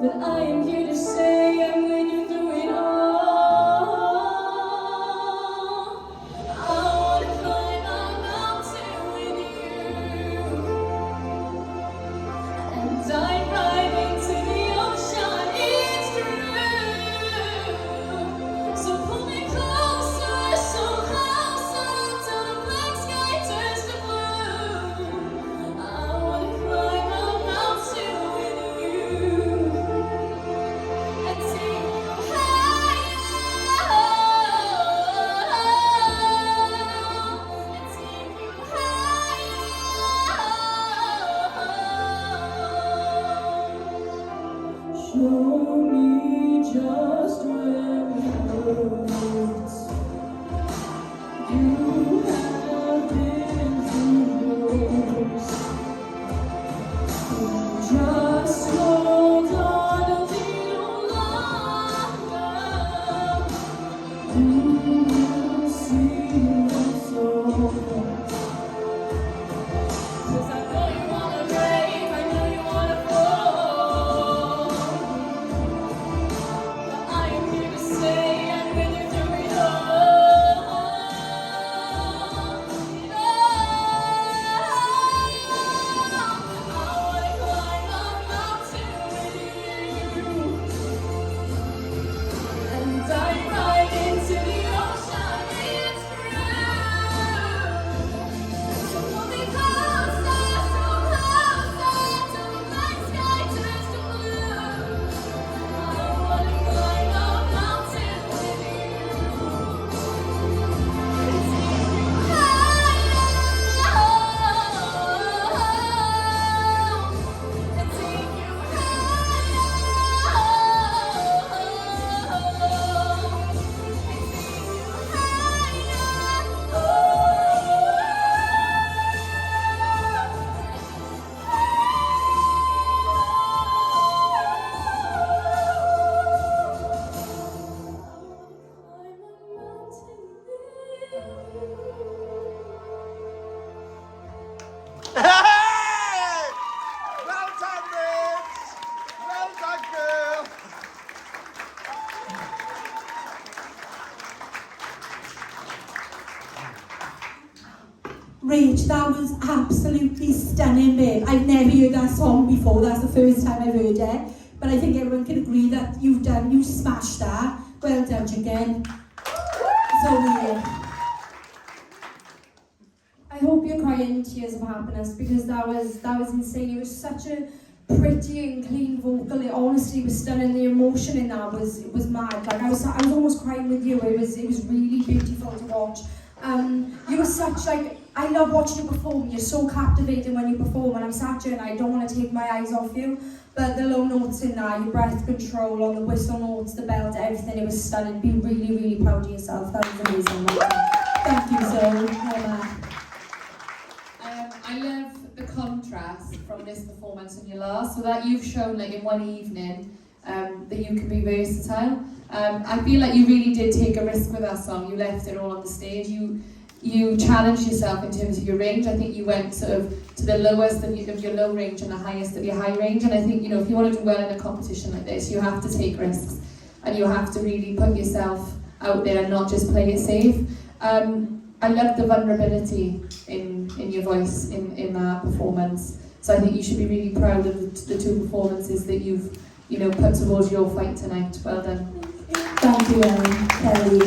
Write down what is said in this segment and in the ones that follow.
But I am here to say I'm with you through it all. I wanna climb a mountain with you and dive right into the ocean. It's true. So pull me closer, so closer till the black sky turns to blue. I wanna climb a mountain with you and take you higher, and take you higher. Show me just where it hurts. You have been through worse. Just hold on a little longer. You will see what's over. 'Cause I know you wanna brave, I know you wanna fall. But I am here to say I'm with you through it all. I wanna climb a mountain with you and dive right into the ocean. It's true. So pull me closer, so closer till the black sky turns to blue. I wanna climb a mountain with you and take you higher, and take you Hey! Well done, Rich! Well done, girl! Rach, that was absolutely stunning, babe. I've never heard that song before. That's the first time I've heard it. But I think everyone can agree that you smashed that. Well done, chicken. So weird. I hope you're crying tears of happiness because that was insane. It was such a pretty and clean vocal. It honestly was stunning. The emotion in that was mad. Like I was almost crying with you. It was really beautiful to watch. You were such I love watching you perform. You're so captivating when you perform, and I'm sat here and I don't want to take my eyes off you. But the low notes in that, your breath control on the whistle notes, the belt, everything, it was stunning. Be really, really proud of yourself. That was amazing. Thank you so much. I love the contrast from this performance and your last, so that you've shown like in one evening that you can be versatile. I feel like you really did take a risk with that song. You left it all on the stage. You challenged yourself in terms of your range. I think you went sort of to the lowest of your low range and the highest of your high range. And I think, if you want to do well in a competition like this, you have to take risks and you have to really put yourself out there and not just play it safe. I love the vulnerability in your voice in that performance. So I think you should be really proud of the two performances that you've put towards your fight tonight. Well done. Thank you, Kelly.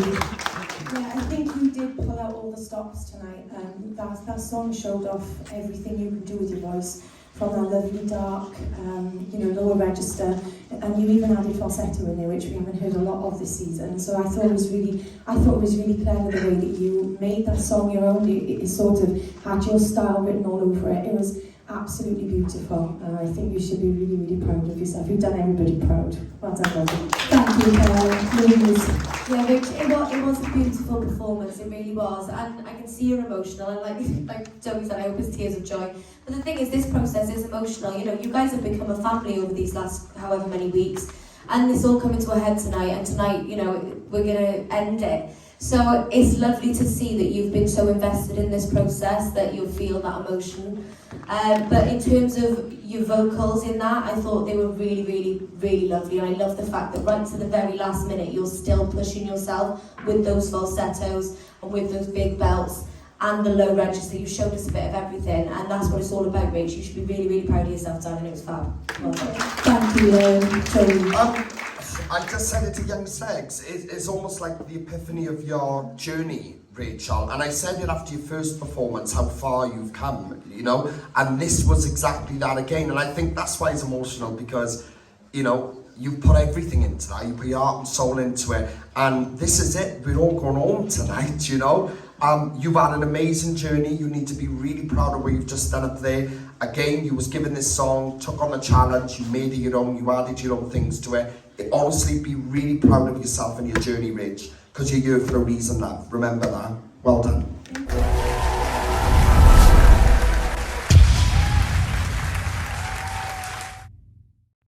Yeah, I think you did pull out all the stops tonight. That song showed off everything you can do with your voice, from that lovely dark, lower register, and you even added falsetto in there, which we haven't heard a lot of this season. So I thought it was really clever the way that you made that song your own. It sort of had your style written all over it. It was absolutely beautiful. I think you should be really, really proud of yourself. You've done everybody proud. Well done, Roger. Thank you, Kelly. Please. Yeah, Rich, it was a beautiful performance, it really was, and I can see you're emotional, and like Zoe said, I hope it's tears of joy. But the thing is, this process is emotional. You guys have become a family over these last however many weeks, and it's all coming to a head tonight, and tonight, we're going to end it. So it's lovely to see that you've been so invested in this process that you'll feel that emotion. But in terms of your vocals in that, I thought they were really, really, really lovely. And I love the fact that right to the very last minute, you're still pushing yourself with those falsettos and with those big belts and the low register. You showed us a bit of everything, and that's what it's all about, Rach. You should be really, really proud of yourself, darling. It was fab. Well done. Thank you, Joey. I just said it to Young Segs. It's almost like the epiphany of your journey, Rachel. And I said it after your first performance, how far you've come, you know. And this was exactly that again. And I think that's why it's emotional, because, you know, you put everything into that. You put your heart and soul into it. And this is it. We're all going home tonight, you know. You've had an amazing journey. You need to be really proud of what you've just done up there. Again, you was given this song, took on the challenge, you made it your own, you added your own things to it. Honestly, be really proud of yourself and your journey, Rich, because you're here for a reason, love. Remember that. Well done.